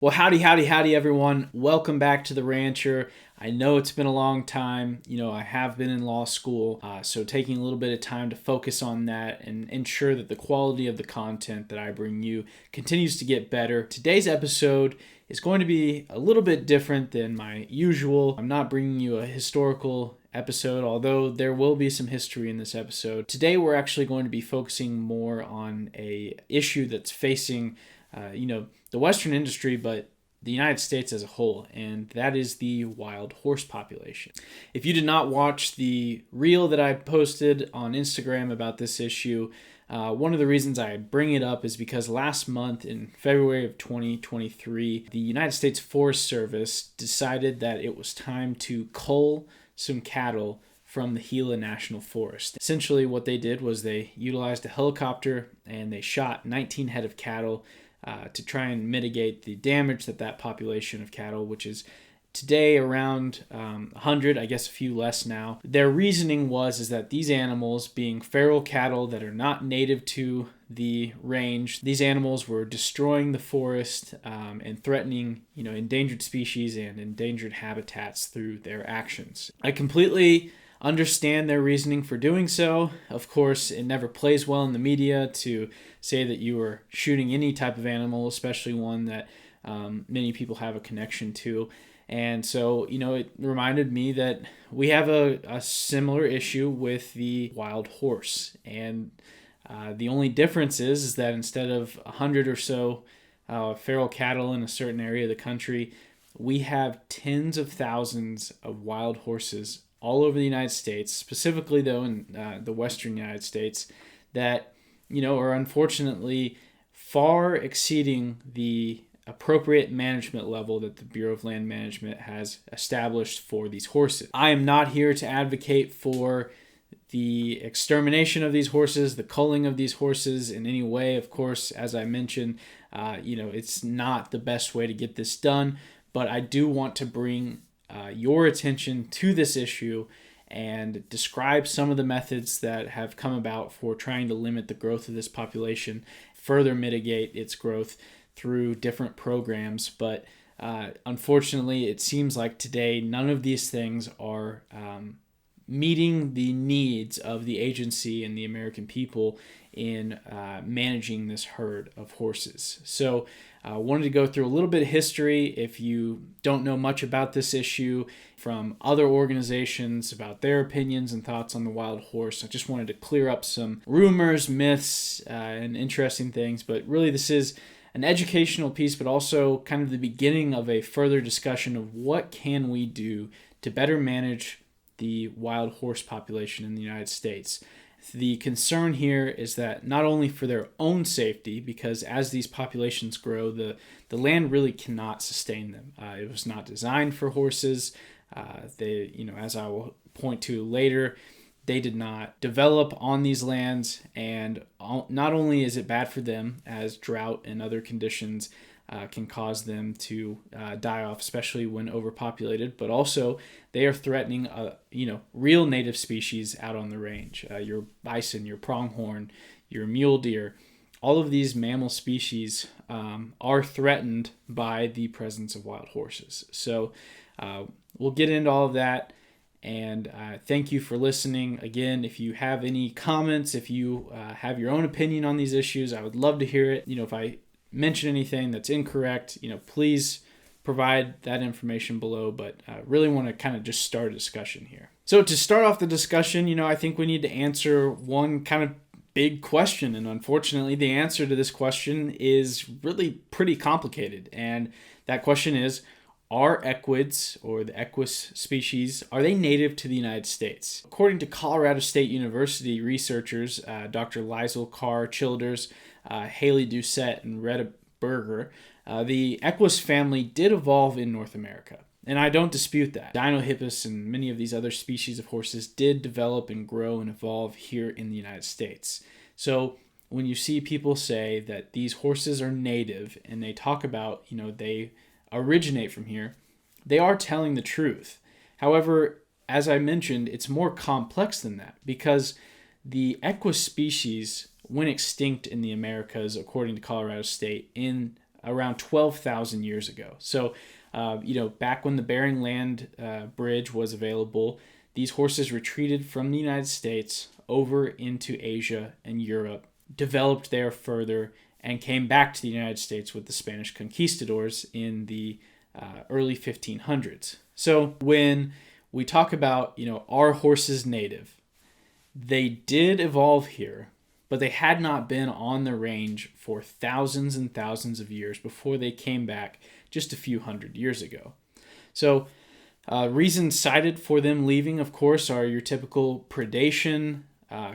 Well, howdy, everyone. Welcome back to The Rancher. I know it's been a long time. I have been in law school, so taking a little bit of time to focus on that and ensure that the quality of the content that I bring you continues to get better. Today's episode is going to be a little bit different than my usual. I'm not bringing you a historical episode, although there will be some history in this episode. Today, we're actually going to be focusing more on a issue that's facing the Western industry, but the United States as a whole, and that is the wild horse population. If you did not watch the reel that I posted on Instagram about this issue, one of the reasons I bring it up is because last month in February of 2023, the United States Forest Service decided that it was time to cull some cattle from the Gila National Forest. Essentially what they did was they utilized a helicopter and they shot 19 head of cattle to try and mitigate the damage that population of cattle, which is today around 100, I guess a few less now. Their reasoning is that these animals, being feral cattle that are not native to the range, these animals were destroying the forest and threatening, endangered species and endangered habitats through their actions. I completely understand their reasoning for doing so. Of course, it never plays well in the media to say that you are shooting any type of animal, especially one that many people have a connection to. And so, it reminded me that we have a similar issue with the wild horse. And the only difference is that instead of 100 or so feral cattle in a certain area of the country, we have tens of thousands of wild horses all over the United States, specifically though in the western United States, that are unfortunately far exceeding the appropriate management level that the Bureau of Land Management has established for these horses. I am not here to advocate for the extermination of these horses, the culling of these horses in any way. Of course, as I mentioned, it's not the best way to get this done, but I do want to bring your attention to this issue and describe some of the methods that have come about for trying to limit the growth of this population, further mitigate its growth through different programs. But unfortunately, it seems like today none of these things are meeting the needs of the agency and the American people in managing this herd of horses. So I wanted to go through a little bit of history. If you don't know much about this issue from other organizations, about their opinions and thoughts on the wild horse, I just wanted to clear up some rumors, myths, and interesting things. But really, this is an educational piece, but also kind of the beginning of a further discussion of what can we do to better manage the wild horse population in the United States. The concern here is that not only for their own safety, because as these populations grow, the land really cannot sustain them. It was not designed for horses. As I will point to later, they did not develop on these lands, and not only is it bad for them, as drought and other conditions can cause them to die off, especially when overpopulated, but also they are threatening real native species out on the range. Your bison, your pronghorn, your mule deer, all of these mammal species are threatened by the presence of wild horses. So we'll get into all of that. And thank you for listening. Again, if you have any comments, if you have your own opinion on these issues, I would love to hear it. If I mention anything that's incorrect, please provide that information below. But I really want to kind of just start a discussion here. So to start off the discussion, I think we need to answer one kind of big question. And unfortunately, the answer to this question is really pretty complicated. And that question is, are equids, or the equus species, are they native to the United States? According to Colorado State University researchers, Dr. Liesl Carr Childers, Haley Doucette, and Retta Berger, the equus family did evolve in North America. And I don't dispute that. Dinohippus and many of these other species of horses did develop and grow and evolve here in the United States. So when you see people say that these horses are native and they talk about, they originate from here, they are telling the truth. However, as I mentioned, it's more complex than that, because the equus species went extinct in the Americas, according to Colorado State, in around 12,000 years ago. So, back when the Bering Land Bridge was available, these horses retreated from the United States over into Asia and Europe, developed there further, and came back to the United States with the Spanish conquistadors in the early 1500s. So when we talk about, are horses native? They did evolve here, but they had not been on the range for thousands and thousands of years before they came back just a few hundred years ago. So reasons cited for them leaving, of course, are your typical predation,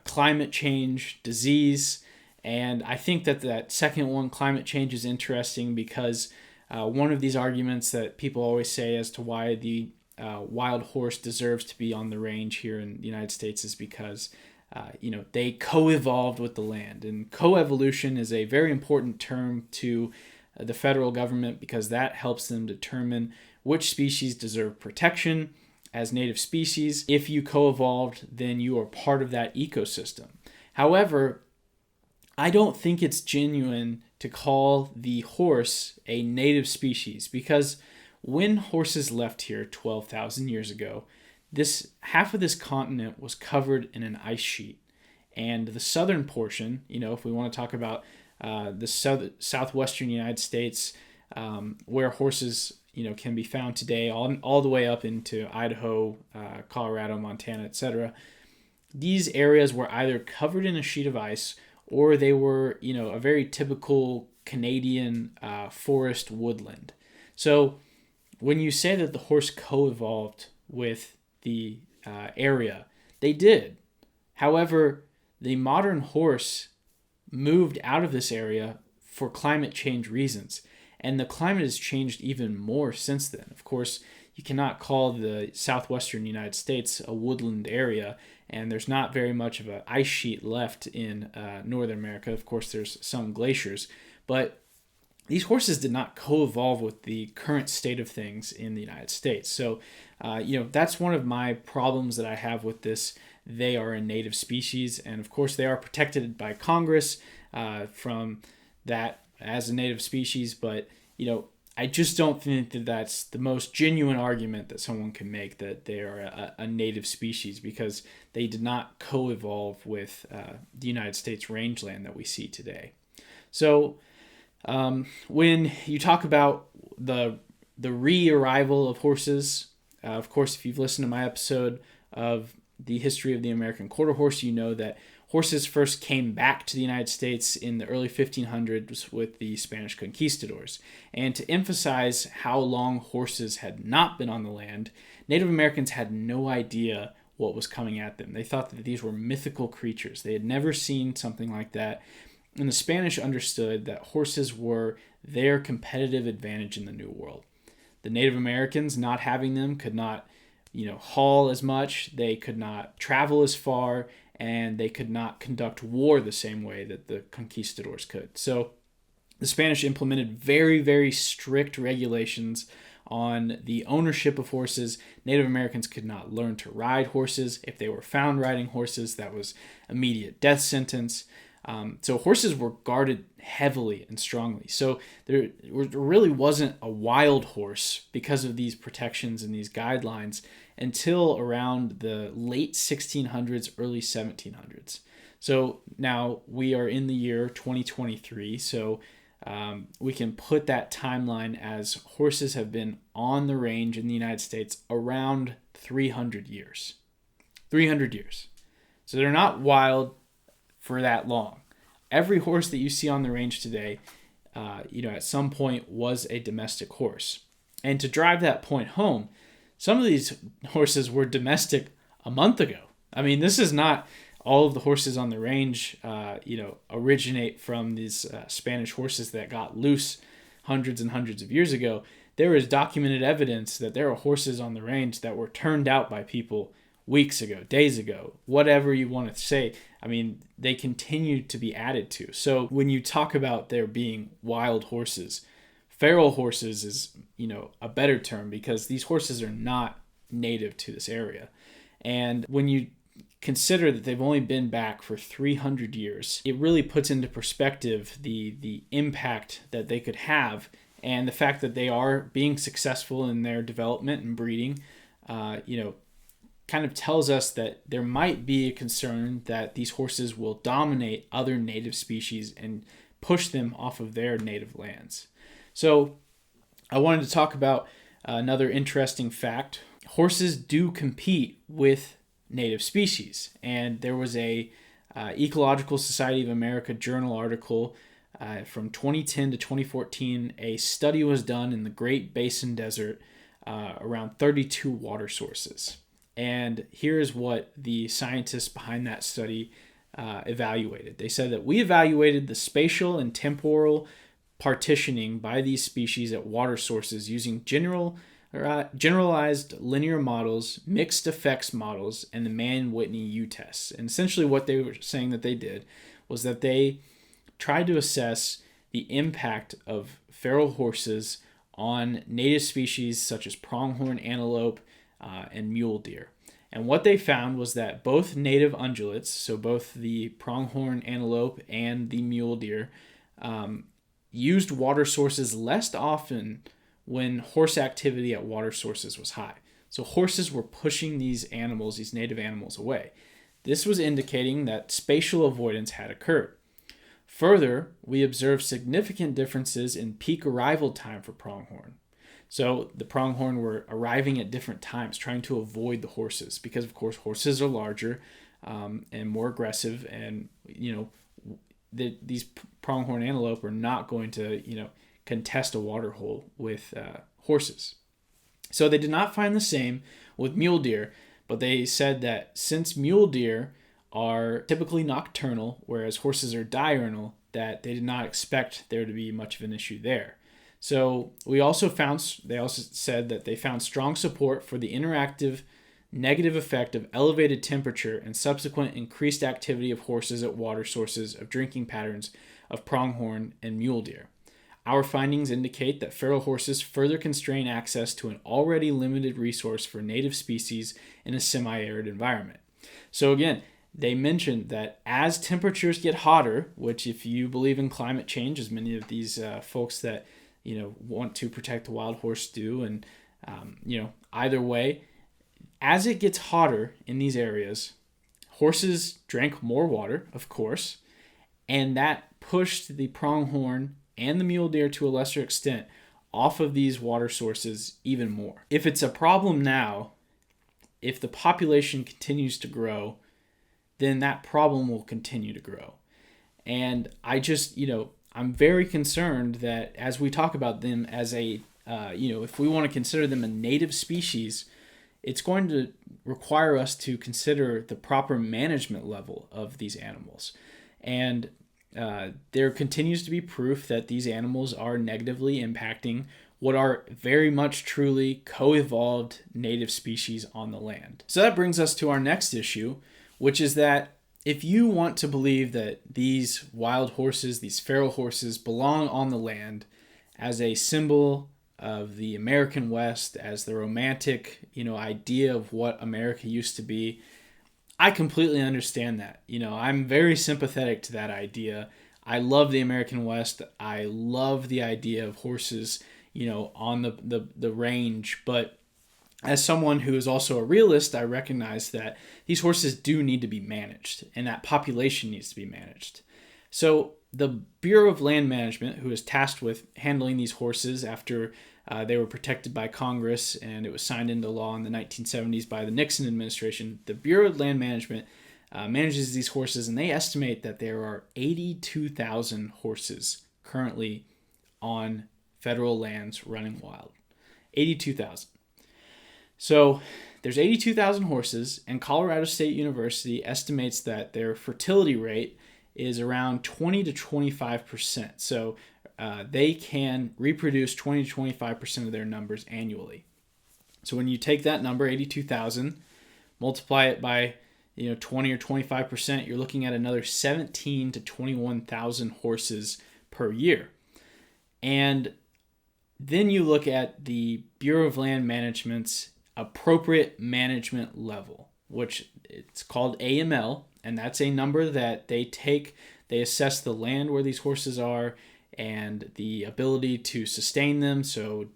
climate change, disease, and I think that second one, climate change, is interesting because one of these arguments that people always say as to why the wild horse deserves to be on the range here in the United States is because they co-evolved with the land. And coevolution is a very important term to the federal government because that helps them determine which species deserve protection as native species. If you co-evolved, then you are part of that ecosystem. However, I don't think it's genuine to call the horse a native species because when horses left here 12,000 years ago, half of this continent was covered in an ice sheet. And the southern portion, if we want to talk about the southwestern United States, where horses, can be found today, all the way up into Idaho, Colorado, Montana, etc. These areas were either covered in a sheet of ice or they were, a very typical Canadian forest woodland. So when you say that the horse co-evolved with the area, they did. However, the modern horse moved out of this area for climate change reasons. And the climate has changed even more since then. Of course, you cannot call the southwestern United States a woodland area, and there's not very much of an ice sheet left in Northern America. Of course, there's some glaciers, but these horses did not co-evolve with the current state of things in the United States. So, that's one of my problems that I have with this. They are a native species, and of course, they are protected by Congress from that as a native species, but I just don't think that that's the most genuine argument that someone can make that they are a native species because they did not co-evolve with the United States rangeland that we see today. So when you talk about the re-arrival of horses, of course, if you've listened to my episode of the history of the American quarter horse, you know that horses first came back to the United States in the early 1500s with the Spanish conquistadors. And to emphasize how long horses had not been on the land, Native Americans had no idea what was coming at them. They thought that these were mythical creatures. They had never seen something like that. And the Spanish understood that horses were their competitive advantage in the New World. The Native Americans, not having them, could not, haul as much. They could not travel as far, and they could not conduct war the same way that the conquistadors could. So the Spanish implemented very, very strict regulations on the ownership of horses. Native Americans could not learn to ride horses. If they were found riding horses, that was immediate death sentence. So horses were guarded heavily and strongly. So there really wasn't a wild horse because of these protections and these guidelines until around the late 1600s, early 1700s. So now we are in the year 2023. So we can put that timeline as horses have been on the range in the United States around 300 years. 300 years. So they're not wild for that long. Every horse that you see on the range today, at some point was a domestic horse. And to drive that point home, some of these horses were domestic a month ago. I mean, this is not all of the horses on the range, originate from these Spanish horses that got loose hundreds and hundreds of years ago. There is documented evidence that there are horses on the range that were turned out by people weeks ago, days ago, whatever you want to say. I mean, they continue to be added to. So when you talk about there being wild horses, feral horses is, a better term because these horses are not native to this area. And when you consider that they've only been back for 300 years, it really puts into perspective the impact that they could have, and the fact that they are being successful in their development and breeding, kind of tells us that there might be a concern that these horses will dominate other native species and push them off of their native lands. So I wanted to talk about another interesting fact. Horses do compete with native species, and there was a Ecological Society of America journal article from 2010 to 2014. A study was done in the Great Basin Desert around 32 water sources. And here's what the scientists behind that study evaluated. They said that we evaluated the spatial and temporal partitioning by these species at water sources using generalized linear models, mixed effects models, and the Mann-Whitney U-tests. And essentially what they were saying that they did was that they tried to assess the impact of feral horses on native species such as pronghorn antelope and mule deer. And what they found was that both native ungulates, so both the pronghorn antelope and the mule deer, used water sources less often when horse activity at water sources was high. So horses were pushing these animals, these native animals, away. This was indicating that spatial avoidance had occurred. Further, we observed significant differences in peak arrival time for pronghorn. So the pronghorn were arriving at different times, trying to avoid the horses, because of course horses are larger and more aggressive, and these pronghorn antelope are not going to contest a water hole with horses. So they did not find the same with mule deer, but they said that since mule deer are typically nocturnal, whereas horses are diurnal, that they did not expect there to be much of an issue there. So they also said that they found strong support for the interactive negative effect of elevated temperature and subsequent increased activity of horses at water sources of drinking patterns of pronghorn and mule deer. Our findings indicate that feral horses further constrain access to an already limited resource for native species in a semi-arid environment. So again, they mentioned that as temperatures get hotter, which if you believe in climate change, as many of these folks that want to protect the wild horse do, and either way, as it gets hotter in these areas, horses drank more water, of course, and that pushed the pronghorn and the mule deer to a lesser extent off of these water sources even more. If it's a problem now, if the population continues to grow, then that problem will continue to grow. And I'm very concerned that as we talk about them as if we want to consider them a native species, it's going to require us to consider the proper management level of these animals. And there continues to be proof that these animals are negatively impacting what are very much truly co-evolved native species on the land. So that brings us to our next issue, which is that if you want to believe that these wild horses, these feral horses, belong on the land as a symbol of the American West, as the romantic, idea of what America used to be, I completely understand that. I'm very sympathetic to that idea. I love the American West. I love the idea of horses, on the range. But as someone who is also a realist, I recognize that these horses do need to be managed, and that population needs to be managed. So the Bureau of Land Management, who is tasked with handling these horses after they were protected by Congress and it was signed into law in the 1970s by the Nixon administration, the Bureau of Land Management manages these horses, and they estimate that there are 82,000 horses currently on federal lands running wild. 82,000. So there's 82,000 horses, and Colorado State University estimates that their fertility rate is around 20 to 25%. So they can reproduce 20 to 25% of their numbers annually. So when you take that number, 82,000, multiply it by 20 or 25%, you're looking at another 17 to 21,000 horses per year. And then you look at the Bureau of Land Management's appropriate management level, which it's called AML, and that's a number that they assess the land where these horses are and the ability to sustain them. So,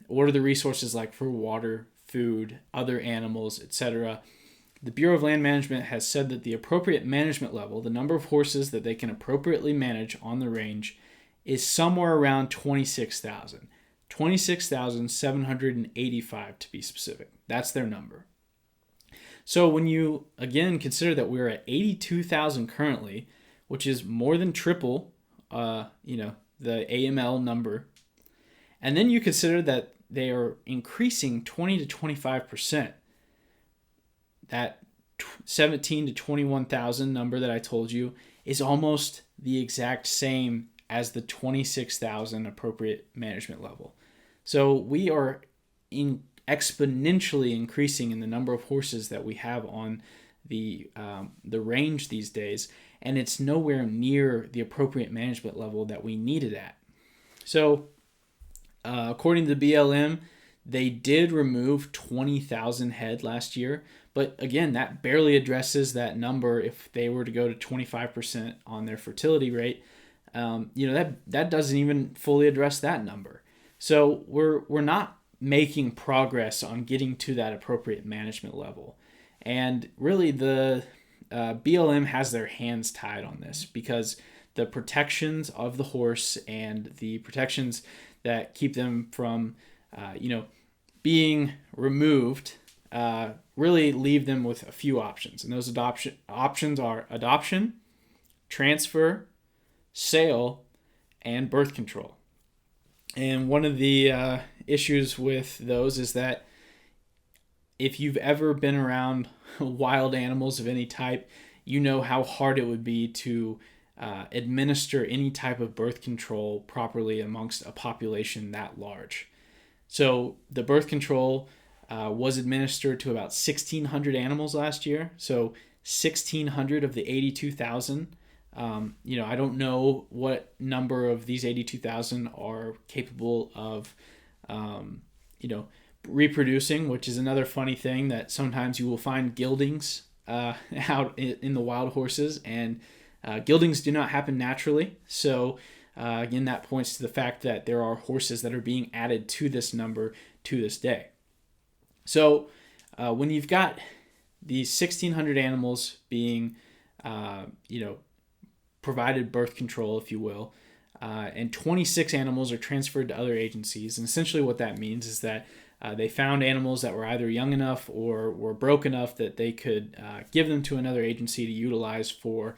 what are the resources like for water, food, other animals, etc. The Bureau of Land Management has said that the appropriate management level, the number of horses that they can appropriately manage on the range, is somewhere around 26,000. 26,785 to be specific. That's their number. So when you, again, consider that we're at 82,000 currently, which is more than triple, the AML number, and then you consider that they are increasing 20 to 25%, that 17 to 21,000 number that I told you is almost the exact same as the 26,000 appropriate management level. So we are exponentially increasing in the number of horses that we have on the range these days, and it's nowhere near the appropriate management level that we need it at. So according to the BLM, they did remove 20,000 head last year, but again, that barely addresses that number. If they were to go to 25% on their fertility rate, that doesn't even fully address that number. So we're not making progress on getting to that appropriate management level. And really the BLM has their hands tied on this, because the protections of the horse and the protections that keep them from, being removed really leave them with a few options. And those options are adoption, transfer, sale, and birth control. And one of the issues with those is that if you've ever been around wild animals of any type, you know how hard it would be to administer any type of birth control properly amongst a population that large. So the birth control was administered to about 1,600 animals last year. So 1,600 of the 82,000. I don't know what number of these 82,000 are capable of, reproducing, which is another funny thing, that sometimes you will find geldings out in the wild horses, and geldings do not happen naturally. So again, that points to the fact that there are horses that are being added to this number to this day. So when you've got these 1,600 animals being, provided birth control, if you will, and 26 animals are transferred to other agencies. And essentially what that means is that they found animals that were either young enough or were broke enough that they could give them to another agency to utilize for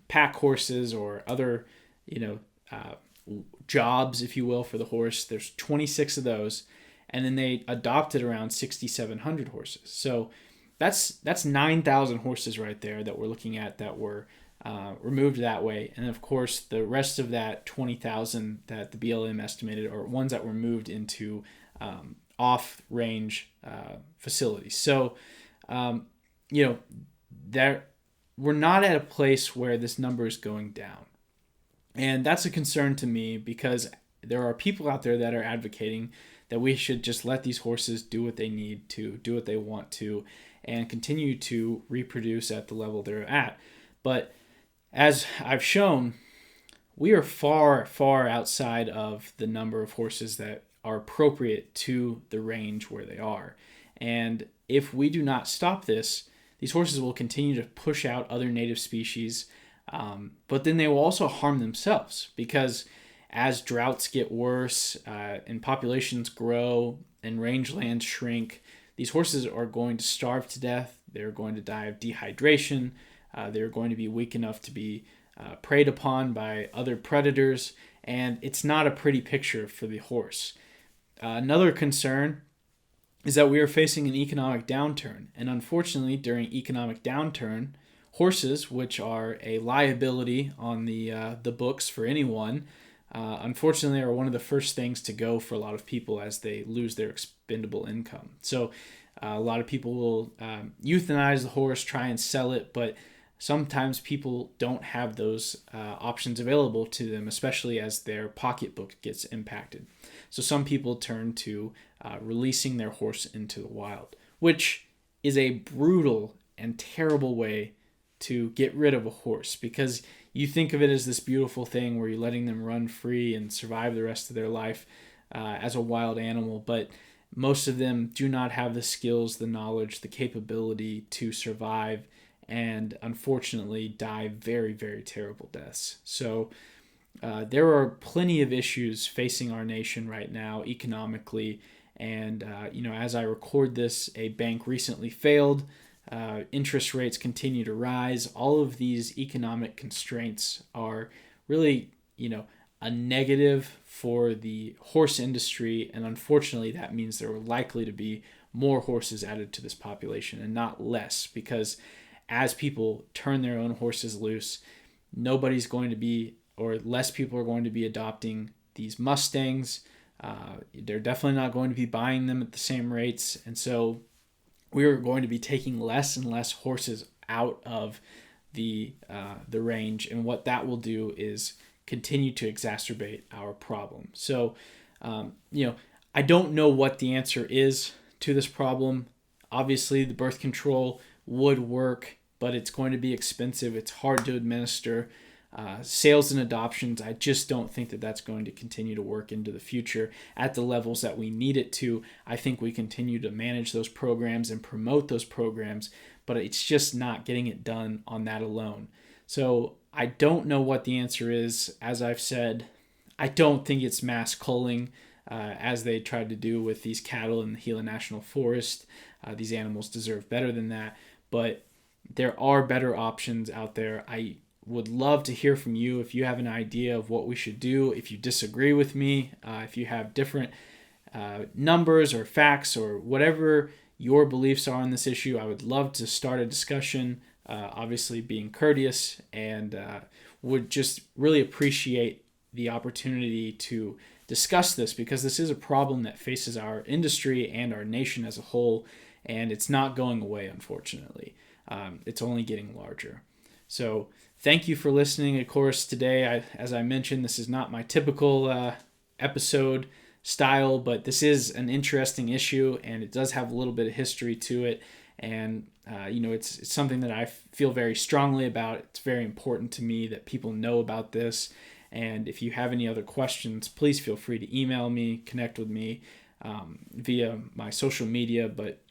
pack horses or other, jobs, if you will, for the horse. There's 26 of those. And then they adopted around 6,700 horses. So that's 9,000 horses right there that we're looking at that were removed that way. And of course, the rest of that 20,000 that the BLM estimated are ones that were moved into off-range facilities. So, that we're not at a place where this number is going down. And that's a concern to me, because there are people out there that are advocating that we should just let these horses do what they need to, do what they want to, and continue to reproduce at the level they're at. But as I've shown, we are far, far outside of the number of horses that are appropriate to the range where they are. And if we do not stop this, these horses will continue to push out other native species, but then they will also harm themselves, because as droughts get worse and populations grow and rangelands shrink, these horses are going to starve to death. They're going to die of dehydration. They're going to be weak enough to be preyed upon by other predators, and it's not a pretty picture for the horse. Another concern is that we are facing an economic downturn, and unfortunately, during economic downturn, horses, which are a liability on the books for anyone, unfortunately are one of the first things to go for a lot of people as they lose their expendable income. So a lot of people will euthanize the horse, try and sell it, but sometimes people don't have those options available to them, especially as their pocketbook gets impacted. So some people turn to releasing their horse into the wild, which is a brutal and terrible way to get rid of a horse, because you think of it as this beautiful thing where you're letting them run free and survive the rest of their life as a wild animal, but most of them do not have the skills, the knowledge, the capability to survive, and unfortunately die very, very terrible deaths. So there are plenty of issues facing our nation right now economically, and as I record this, a bank recently failed. Interest rates continue to rise. All of these economic constraints are really, a negative for the horse industry, and unfortunately that means there are likely to be more horses added to this population and not less, because as people turn their own horses loose, nobody's going to be, or less people are going to be adopting these Mustangs. They're definitely not going to be buying them at the same rates, and so we are going to be taking less and less horses out of the range, and what that will do is continue to exacerbate our problem. So, I don't know what the answer is to this problem. Obviously, the birth control would work, but it's going to be expensive. It's hard to administer. Sales and adoptions, I just don't think that that's going to continue to work into the future at the levels that we need it to. I think we continue to manage those programs and promote those programs, but it's just not getting it done on that alone. So I don't know what the answer is. As I've said, I don't think it's mass culling, as they tried to do with these cattle in the Gila National Forest. These animals deserve better than that, but there are better options out there. I would love to hear from you if you have an idea of what we should do. If you disagree with me, if you have different numbers or facts or whatever your beliefs are on this issue, I would love to start a discussion, obviously being courteous, and would just really appreciate the opportunity to discuss this, because this is a problem that faces our industry and our nation as a whole, and it's not going away, unfortunately. It's only getting larger. So thank you for listening. Of course, today, as I mentioned, this is not my typical episode style, but this is an interesting issue, and it does have a little bit of history to it. And, it's something that I feel very strongly about. It's very important to me that people know about this. And if you have any other questions, please feel free to email me, connect with me via my social media. But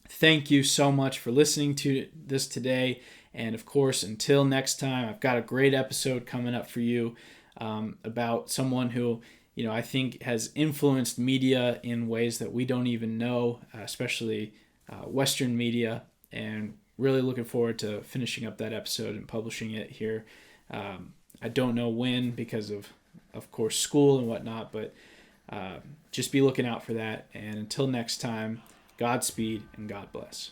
thank you so much for listening to this today. And of course, until next time, I've got a great episode coming up for you about someone who, I think has influenced media in ways that we don't even know, especially Western media. And really looking forward to finishing up that episode and publishing it here. I don't know when, because of course, school and whatnot, but just be looking out for that. And until next time, Godspeed and God bless.